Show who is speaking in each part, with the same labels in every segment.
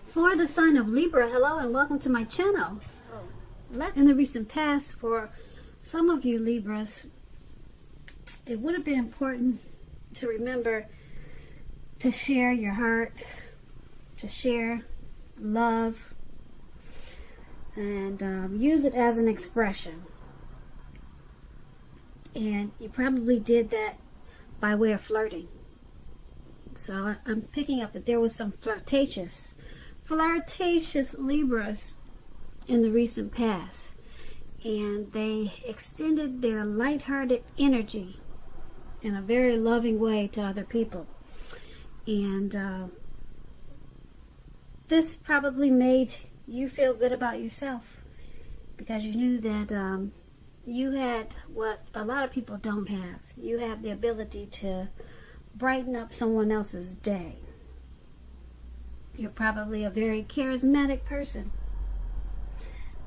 Speaker 1: For the sign of Libra, hello and welcome to my channel. In the recent past, for some of you Libras, it would have been important to remember to share your heart, to share love, and use it as an expression. And you probably did that by way of flirting. So I'm picking up that there was some flirtatious Libras in the recent past, and they extended their lighthearted energy in a very loving way to other people. And this probably made you feel good about yourself, because you knew that you had what a lot of people don't have. You have the ability to brighten up someone else's day. You're probably a very charismatic person,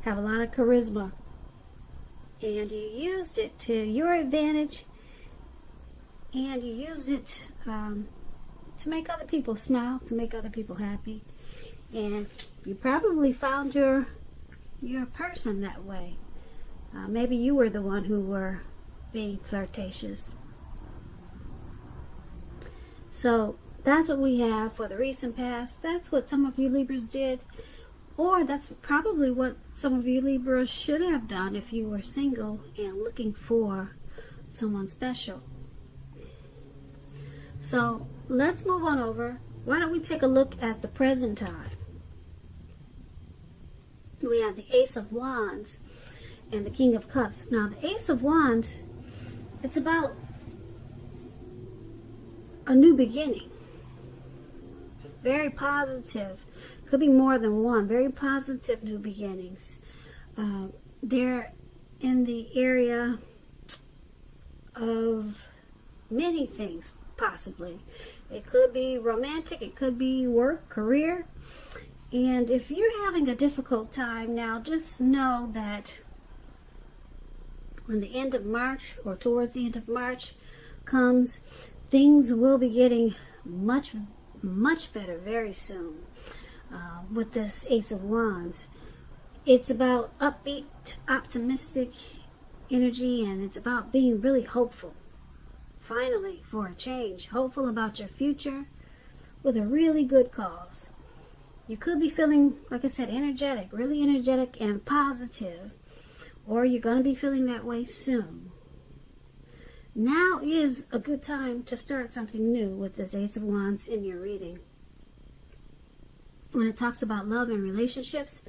Speaker 1: have a lot of charisma, and you used it to your advantage, and you used it to make other people smile, to make other people happy. And you probably found your person that way. Maybe you were the one who were being flirtatious. So that's what we have for the recent past. That's what some of you Libras did, or that's probably what some of you Libras should have done if you were single and looking for someone special. So let's move on over. Why don't we take a look at the present time? We have the Ace of Wands and the King of Cups. Now the Ace of Wands, it's about a new beginning. Very positive. Could be more than one. Very positive new beginnings. They're in the area of many things, possibly. It could be romantic. It could be work, career. And if you're having a difficult time now, just know that when the end of March, or towards the end of March comes, things will be getting much better very soon. With this Ace of Wands, it's about upbeat, optimistic energy, and it's about being really hopeful, finally, for a change. Hopeful about your future with a really good cause. You could be feeling, like I said, energetic, really energetic and positive, or you're going to be feeling that way soon. Now is a good time to start something new with this Ace of Wands in your reading. When it talks about love and relationships,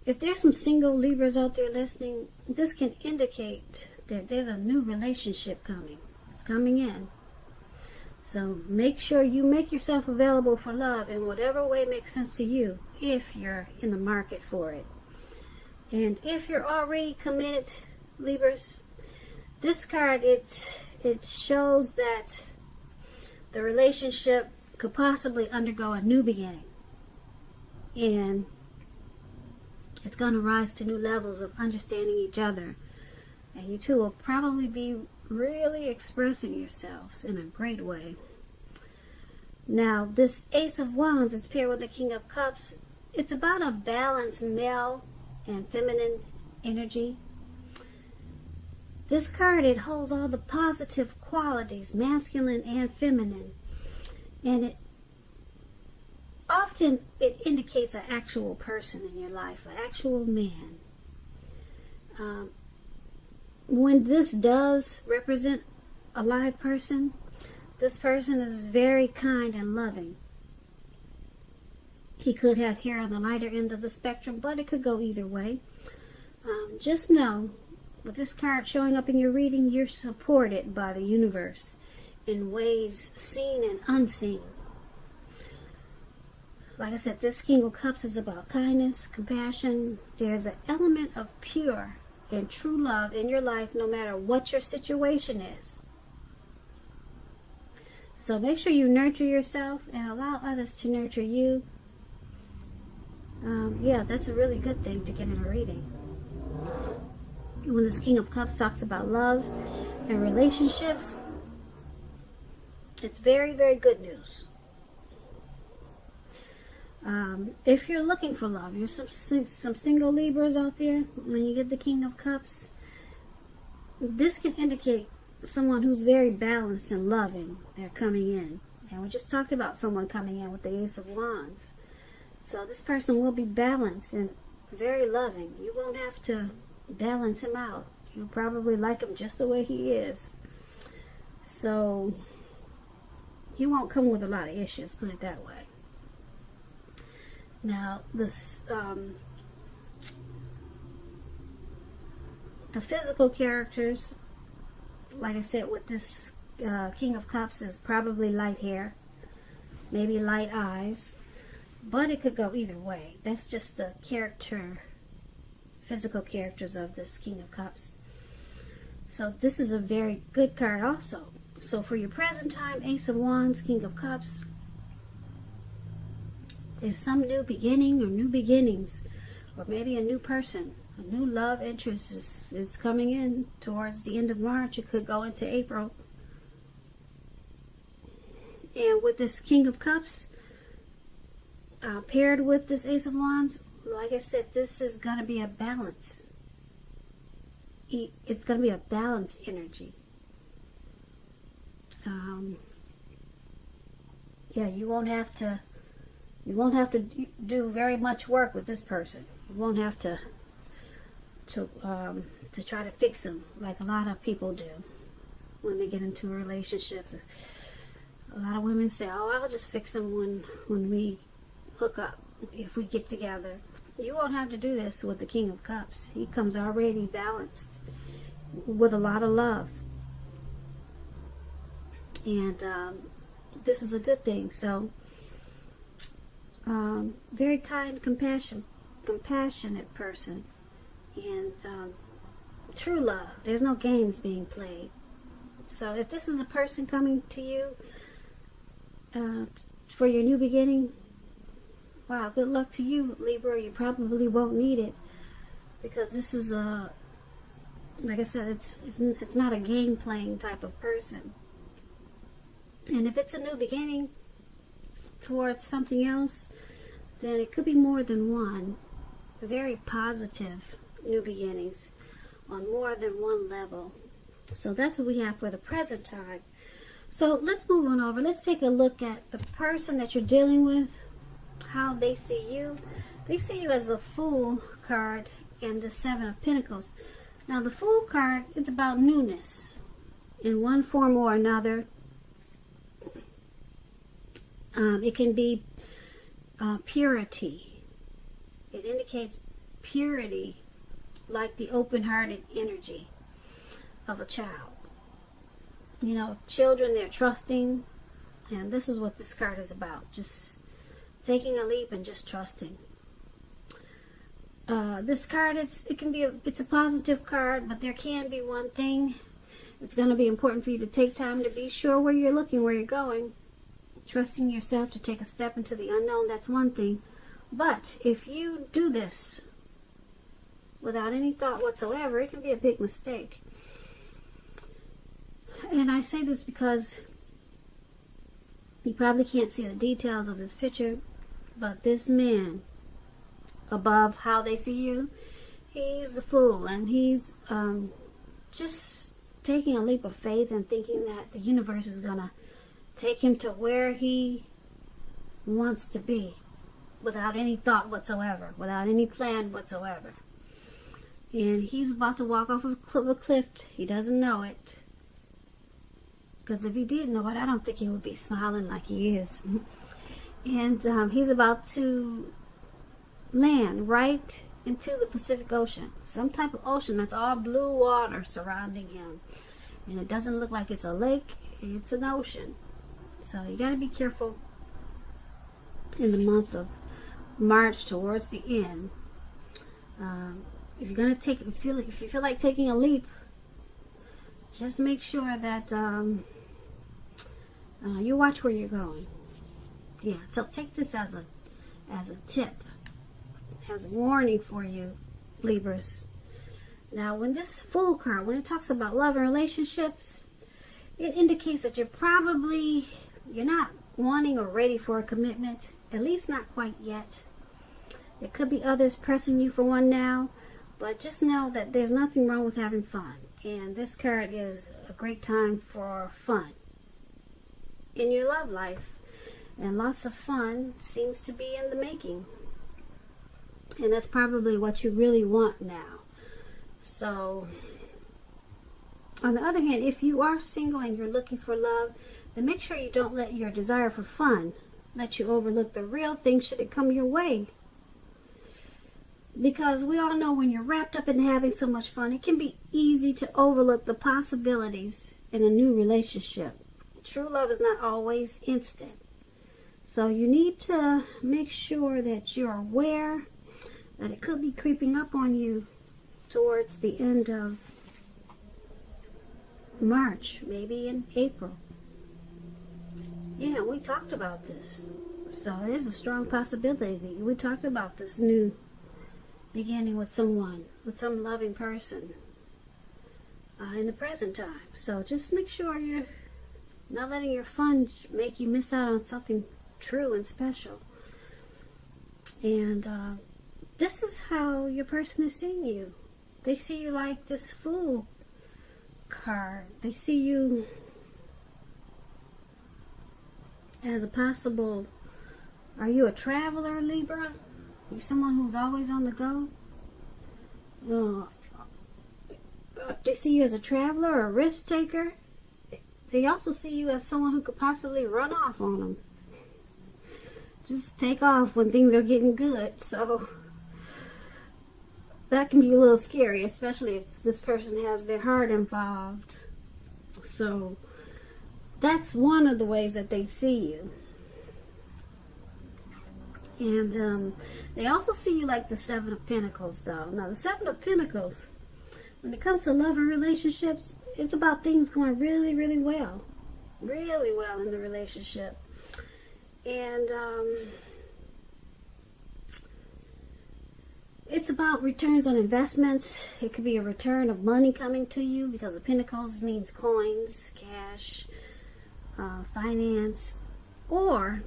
Speaker 1: if there's some single Libras out there listening, this can indicate that there's a new relationship coming. It's coming in. So make sure you make yourself available for love in whatever way makes sense to you, if you're in the market for it. And if you're already committed, Libras, this card, it shows that the relationship could possibly undergo a new beginning. And it's going to rise to new levels of understanding each other. And you two will probably be really expressing yourselves in a great way. Now, this Ace of Wands is paired with the King of Cups. It's about a balanced male and feminine energy. This card, it holds all the positive qualities, masculine and feminine. And it often indicates an actual person in your life, an actual man. When this does represent a live person, this person is very kind and loving. He could have hair on the lighter end of the spectrum, but it could go either way. Just know, with this card showing up in your reading, you're supported by the universe in ways seen and unseen. Like I said, this King of Cups is about kindness, compassion. There's an element of pure and true love in your life, no matter what your situation is. So make sure you nurture yourself and allow others to nurture you. Yeah, that's a really good thing to get in a reading. When this King of Cups talks about love and relationships, it's very, very good news. if you're looking for love, you're some single Libras out there, when you get the King of Cups, this can indicate someone who's very balanced and loving. They're coming in. And we just talked about someone coming in with the Ace of Wands. So this person will be balanced and very loving. You won't have to balance him out. You'll probably like him just the way he is. So he won't come with a lot of issues, put it that way. Now, this the physical characters, like I said, with this King of Cups, is probably light hair, maybe light eyes, but it could go either way. That's just the physical characters of this King of Cups. So this is a very good card also. So for your present time, Ace of Wands, King of Cups, there's some new beginning or new beginnings, or maybe a new person, a new love interest is coming in towards the end of March. It could go into April. And with this King of Cups, paired with this Ace of Wands, like I said, this is going to be a balance. It's going to be a balanced energy. Yeah, you won't have to do very much work with this person. You won't have to try to fix them like a lot of people do when they get into a relationship. A lot of women say, "Oh, I'll just fix them when we hook up, if we get together." You won't have to do this with the King of Cups. He comes already balanced with a lot of love. And this is a good thing. So, very kind, compassionate person. And true love. There's no games being played. So if this is a person coming to you for your new beginning, wow, good luck to you, Libra. You probably won't need it, because this is like I said, it's not a game playing type of person. And if it's a new beginning towards something else, then it could be more than one. Very positive new beginnings on more than one level. So that's what we have for the present time. So let's move on over. Let's take a look at the person that you're dealing with, how they see you. They see you as the Fool card and the Seven of Pentacles. Now the Fool card, it's about newness in one form or another. It can be purity. It indicates purity, like the open-hearted energy of a child. You know, children, they're trusting, and this is what this card is about. Just taking a leap and just trusting. This card, it's a positive card, but there can be one thing. It's going to be important for you to take time to be sure where you're looking, where you're going. Trusting yourself to take a step into the unknown, that's one thing. But if you do this without any thought whatsoever, it can be a big mistake. And I say this because you probably can't see the details of this picture, but this man, above how they see you, he's the Fool, and he's just taking a leap of faith and thinking that the universe is going to take him to where he wants to be without any thought whatsoever, without any plan whatsoever. And he's about to walk off of a cliff. He doesn't know it. Because if he did know it, I don't think he would be smiling like he is. And he's about to land right into the Pacific Ocean. Some type of ocean that's all blue water surrounding him. And it doesn't look like it's a lake. It's an ocean. So you got to be careful in the month of March towards the end. If you're gonna if you feel like taking a leap, just make sure that you watch where you're going. Yeah. So take this as a tip, as a warning for you, Libras. Now, when this Fool card, when it talks about love and relationships, it indicates that you're not wanting or ready for a commitment. At least not quite yet. There could be others pressing you for one now, but just know that there's nothing wrong with having fun. And this card is a great time for fun in your love life. And lots of fun seems to be in the making. And that's probably what you really want now. So, on the other hand, if you are single and you're looking for love, then make sure you don't let your desire for fun let you overlook the real thing should it come your way. Because we all know when you're wrapped up in having so much fun, it can be easy to overlook the possibilities in a new relationship. True love is not always instant. So you need to make sure that you're aware that it could be creeping up on you towards the end of March, maybe in April. Yeah, we talked about this. So there's a strong possibility that we talked about this new beginning with someone, with some loving person in the present time. So just make sure you're not letting your fun make you miss out on something true and special. And this is how your person is seeing you. They see you like this Fool card. They see you as a possible, are you a traveler, Libra? Are you someone who's always on the go? They see you as a traveler or a risk taker. They also see you as someone who could possibly run off on them. Just take off when things are getting good. So that can be a little scary, especially if this person has their heart involved. So that's one of the ways that they see you. And they also see you like the Seven of Pentacles, though. Now, the Seven of Pentacles, when it comes to love and relationships, it's about things going really, really well. Really well in the relationship. And it's about returns on investments. It could be a return of money coming to you, because the Pentacles means coins, cash, finance, or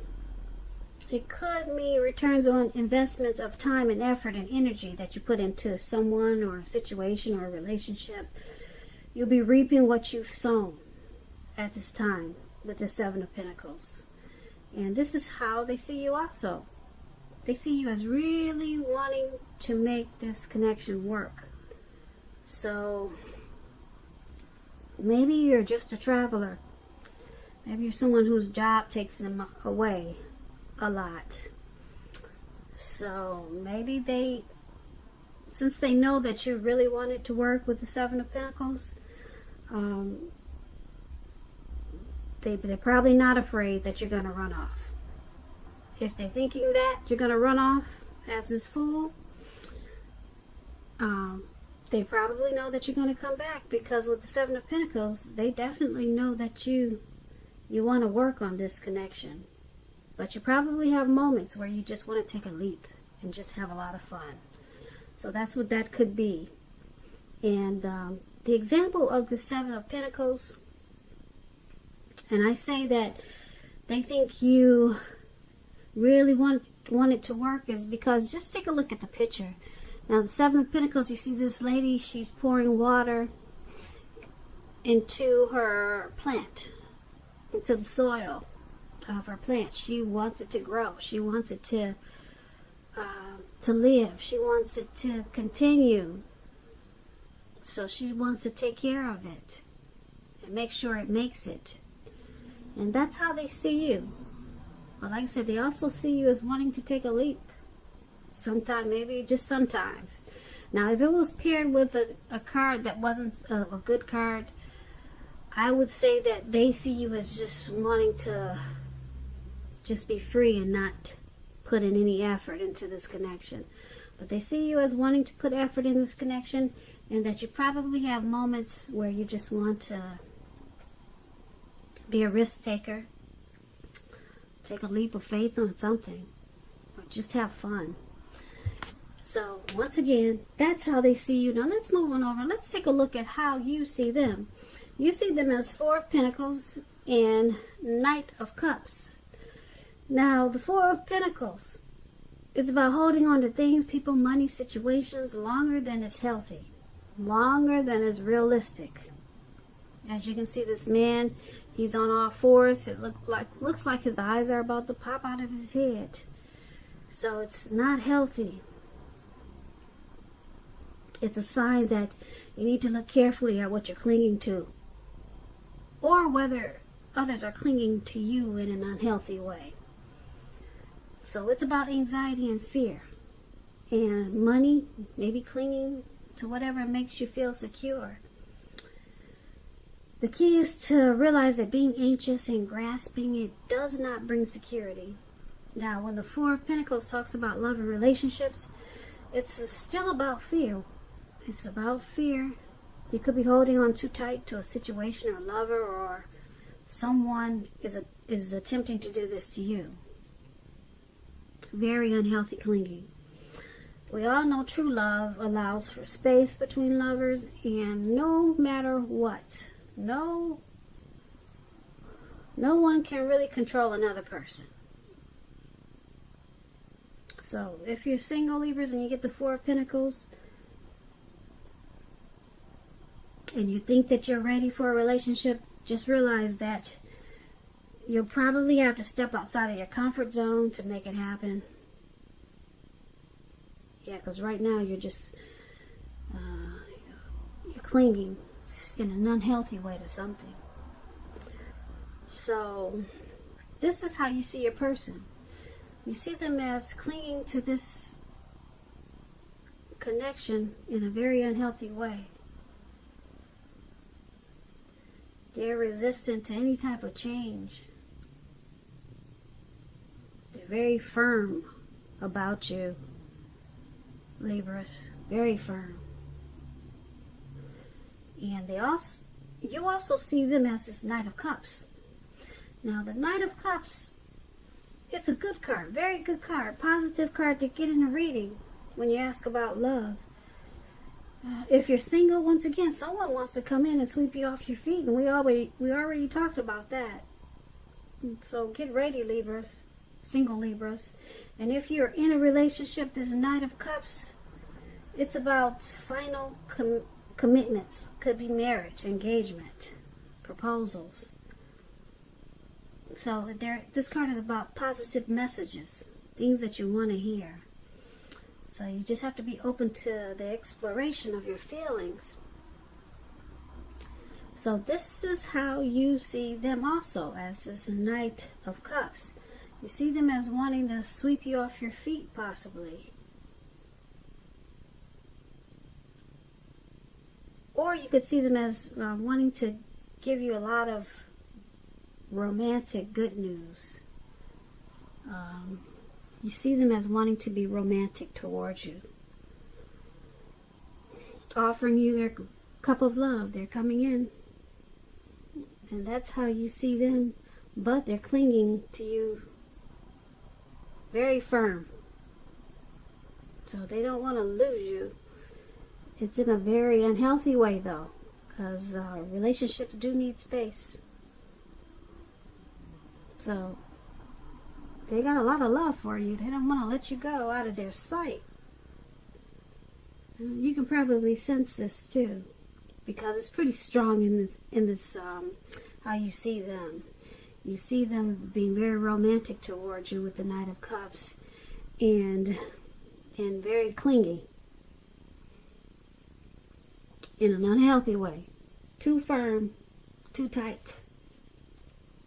Speaker 1: it could mean returns on investments of time and effort and energy that you put into someone or a situation or a relationship. You'll be reaping what you've sown at this time with the Seven of Pentacles. And this is how they see you also. They see you as really wanting to make this connection work. So maybe you're just a traveler. Maybe you're someone whose job takes them away a lot. So maybe they, since they know that you really wanted to work with the Seven of Pentacles, they're probably not afraid that you're going to run off. If they're thinking that you're going to run off as this Fool, they probably know that you're going to come back, because with the Seven of Pentacles, they definitely know that you want to work on this connection. But you probably have moments where you just want to take a leap and just have a lot of fun. So that's what that could be. And the example of the Seven of Pentacles, and I say that they think you really want it to work, is because just take a look at the picture. Now, the Seven of Pentacles, you see this lady, she's pouring water into her plant, into the soil of her plant. She wants it to grow. She wants it to live. She wants it to continue. So she wants to take care of it and make sure it makes it. And that's how they see you. But like I said, they also see you as wanting to take a leap. Sometime, maybe just sometimes. Now, if it was paired with a card that wasn't a good card, I would say that they see you as just wanting to just be free and not put in any effort into this connection. But they see you as wanting to put effort in this connection, and that you probably have moments where you just want to be a risk taker, take a leap of faith on something, or just have fun. So once again, that's how they see you. Now let's move on over. Let's take a look at how you see them. You see them as Four of Pentacles and Knight of Cups. Now, the Four of Pentacles. It's about holding on to things, people, money, situations longer than it's healthy. Longer than it's realistic. As you can see, this man, he's on all fours. It looks like his eyes are about to pop out of his head. So it's not healthy. It's a sign that you need to look carefully at what you're clinging to, or whether others are clinging to you in an unhealthy way. So it's about anxiety and fear. And money, maybe clinging to whatever makes you feel secure. The key is to realize that being anxious and grasping it does not bring security. Now, when the Four of Pentacles talks about love and relationships, it's still about fear. It's about fear. You could be holding on too tight to a situation or a lover, or someone is attempting to do this to you. Very unhealthy clinging. We all know true love allows for space between lovers, and no matter what, no one can really control another person. So if you're single, Libras, and you get the Four of Pentacles, and you think that you're ready for a relationship, just realize that you'll probably have to step outside of your comfort zone to make it happen. Yeah, because right now you're just you're clinging in an unhealthy way to something. So this is how you see your person. You see them as clinging to this connection in a very unhealthy way. They're resistant to any type of change. They're very firm about you, Libras. Very firm. And you also see them as this Knight of Cups. Now, the Knight of Cups, it's a good card. Very good card. Positive card to get in a reading when you ask about love. If you're single, once again, someone wants to come in and sweep you off your feet, and we already talked about that. So get ready, Libras, single Libras. And if you're in a relationship, this Knight of Cups, it's about final commitments. Could be marriage, engagement, proposals. So this card is about positive messages, things that you want to hear. So you just have to be open to the exploration of your feelings. So this is how you see them also, as this Knight of Cups. You see them as wanting to sweep you off your feet, possibly. Or you could see them as wanting to give you a lot of romantic good news. You see them as wanting to be romantic towards you. Offering you their cup of love. They're coming in. And that's how you see them. But they're clinging to you very firm. So they don't want to lose you. It's in a very unhealthy way, though. Because relationships do need space. So they got a lot of love for you. They don't want to let you go out of their sight. You can probably sense this too, because it's pretty strong in this how you see them. You see them being very romantic towards you with the Knight of Cups, and very clingy in an unhealthy way. Too firm, too tight.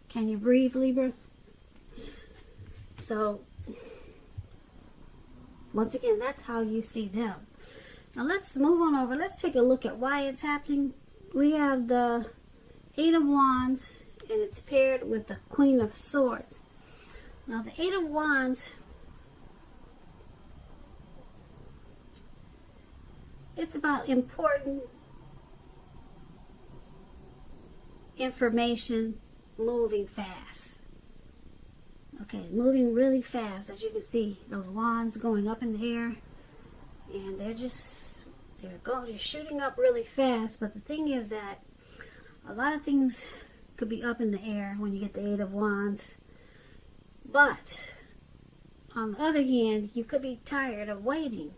Speaker 1: Can you breathe, Libra? So, once again, that's how you see them. Now let's move on over. Let's take a look at why it's happening. We have the Eight of Wands, and it's paired with the Queen of Swords. Now the Eight of Wands, it's about important information moving fast. Okay, moving really fast. As you can see, those wands going up in the air, and they're shooting up really fast. But the thing is that a lot of things could be up in the air when you get the Eight of Wands, But on the other hand, you could be tired of waiting,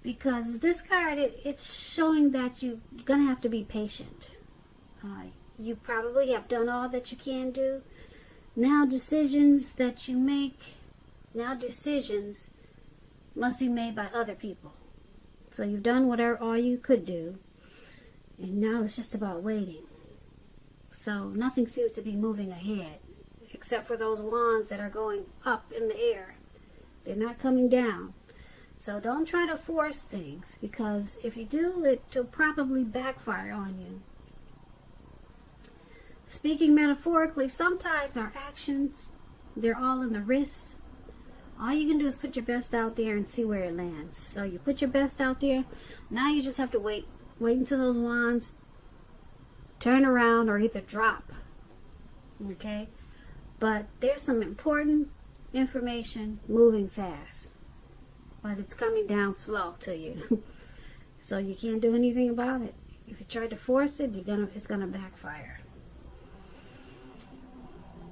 Speaker 1: because this card, it's showing that you're going to have to be patient. You probably have done all that you can do. Now decisions that you make, now decisions must be made by other people. So you've done all you could do, and now it's just about waiting. So nothing seems to be moving ahead, except for those wands that are going up in the air. They're not coming down. So don't try to force things, because if you do, it'll probably backfire on you. Speaking metaphorically, sometimes our actions, they're all in the wrist. All you can do is put your best out there and see where it lands. So you put your best out there. Now you just have to wait until those wands turn around or either drop. Okay? But there's some important information moving fast, but it's coming down slow to you. So you can't do anything about it. If you try to force it, it's gonna backfire.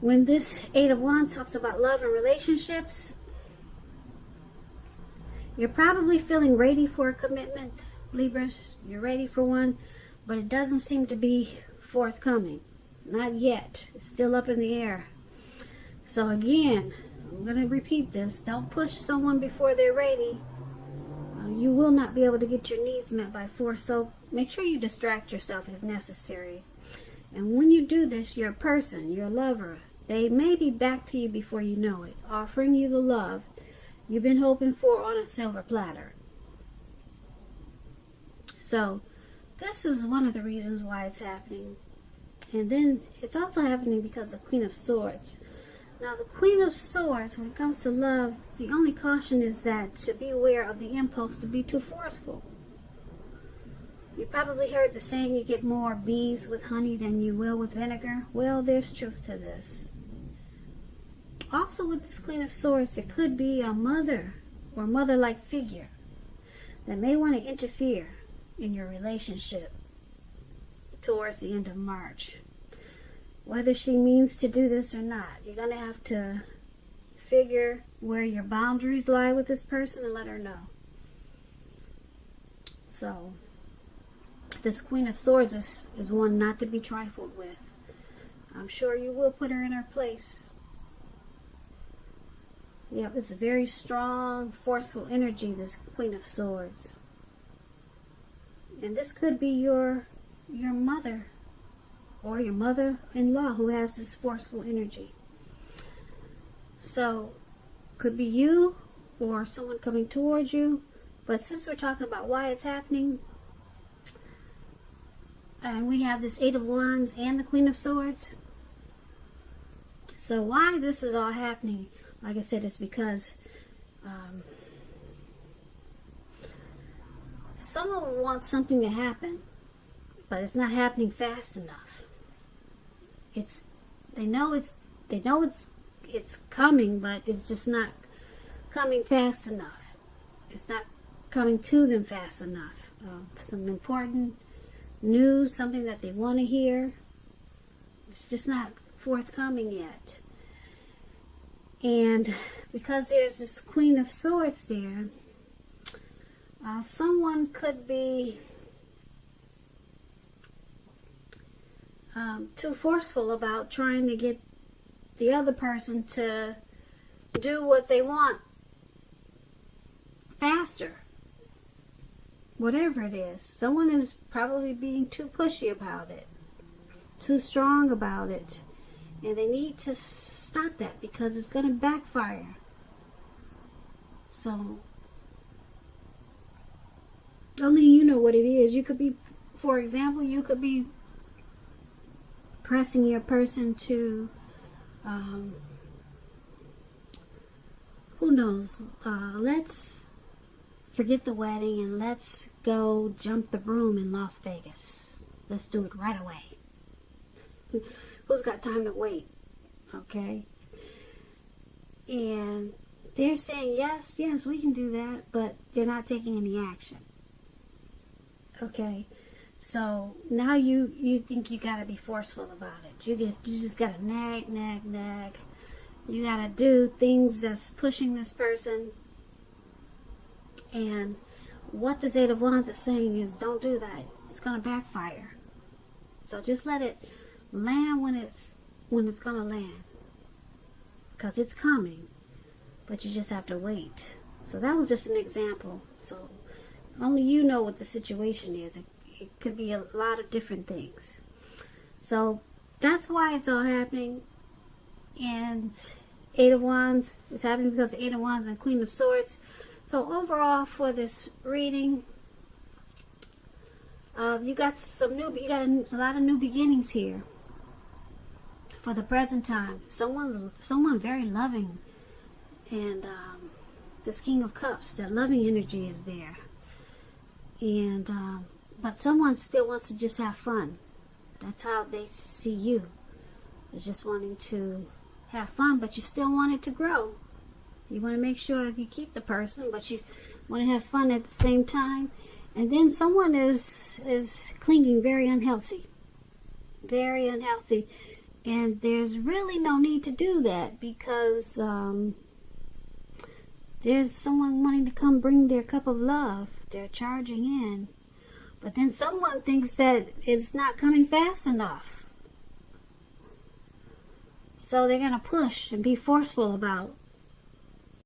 Speaker 1: When this Eight of Wands talks about love and relationships, you're probably feeling ready for a commitment, Libra. You're ready for one, but it doesn't seem to be forthcoming. Not yet. It's still up in the air. So again, I'm going to repeat this. Don't push someone before they're ready. You will not be able to get your needs met by force. So make sure you distract yourself if necessary. And when you do this, your person, your lover, they may be back to you before you know it, offering you the love you've been hoping for on a silver platter. So this is one of the reasons why it's happening. And then it's also happening because of Queen of Swords. Now the Queen of Swords, when it comes to love, the only caution is that to be aware of the impulse to be too forceful. You probably heard the saying, you get more bees with honey than you will with vinegar. Well, there's truth to this. Also with this Queen of Swords, there could be a mother or mother-like figure that may want to interfere in your relationship towards the end of March. Whether she means to do this or not, you're going to have to figure where your boundaries lie with this person and let her know. So this Queen of Swords is one not to be trifled with. I'm sure you will put her in her place. Yeah, it's a very strong, forceful energy, this Queen of Swords. And this could be your mother or your mother-in-law who has this forceful energy. So, could be you or someone coming towards you. But since we're talking about why it's happening, and we have this Eight of Wands and the Queen of Swords. So why this is all happening, like I said, it's because someone wants something to happen, but it's not happening fast enough. They know it's coming, but it's just not coming fast enough. It's not coming to them fast enough. Some important news, something that they want to hear, it's just not forthcoming yet. And because there's this Queen of Swords there, someone could be too forceful about trying to get the other person to do what they want faster. Whatever it is, someone is probably being too pushy about it, too strong about it, and they need to stop that because it's going to backfire. So only you know what it is. You could be, for example, you could be pressing your person to who knows, let's forget the wedding and let's go jump the broom in Las Vegas. Let's do it right away. Who's got time to wait? Okay? And they're saying, yes, we can do that, but they're not taking any action. Okay? So now you think you gotta be forceful about it. You just gotta nag. You gotta do things that's pushing this person. And what this Eight of Wands is saying is, don't do that. It's gonna backfire. So just let it land when it's gonna land, because it's coming. But you just have to wait. So that was just an example. So only you know what the situation is. It could be a lot of different things. So that's why it's all happening. And Eight of Wands, it's happening because the Eight of Wands and Queen of Swords. So overall for this reading, you got a lot of new beginnings here. For the present time, someone very loving, and this King of Cups, that loving energy is there. And but someone still wants to just have fun. That's how they see you. It's just wanting to have fun, but you still want it to grow. You want to make sure you keep the person, but you want to have fun at the same time. And then someone is clinging very unhealthy. Very unhealthy. And there's really no need to do that, because there's someone wanting to come bring their cup of love. They're charging in. But then someone thinks that it's not coming fast enough. So they're going to push and be forceful about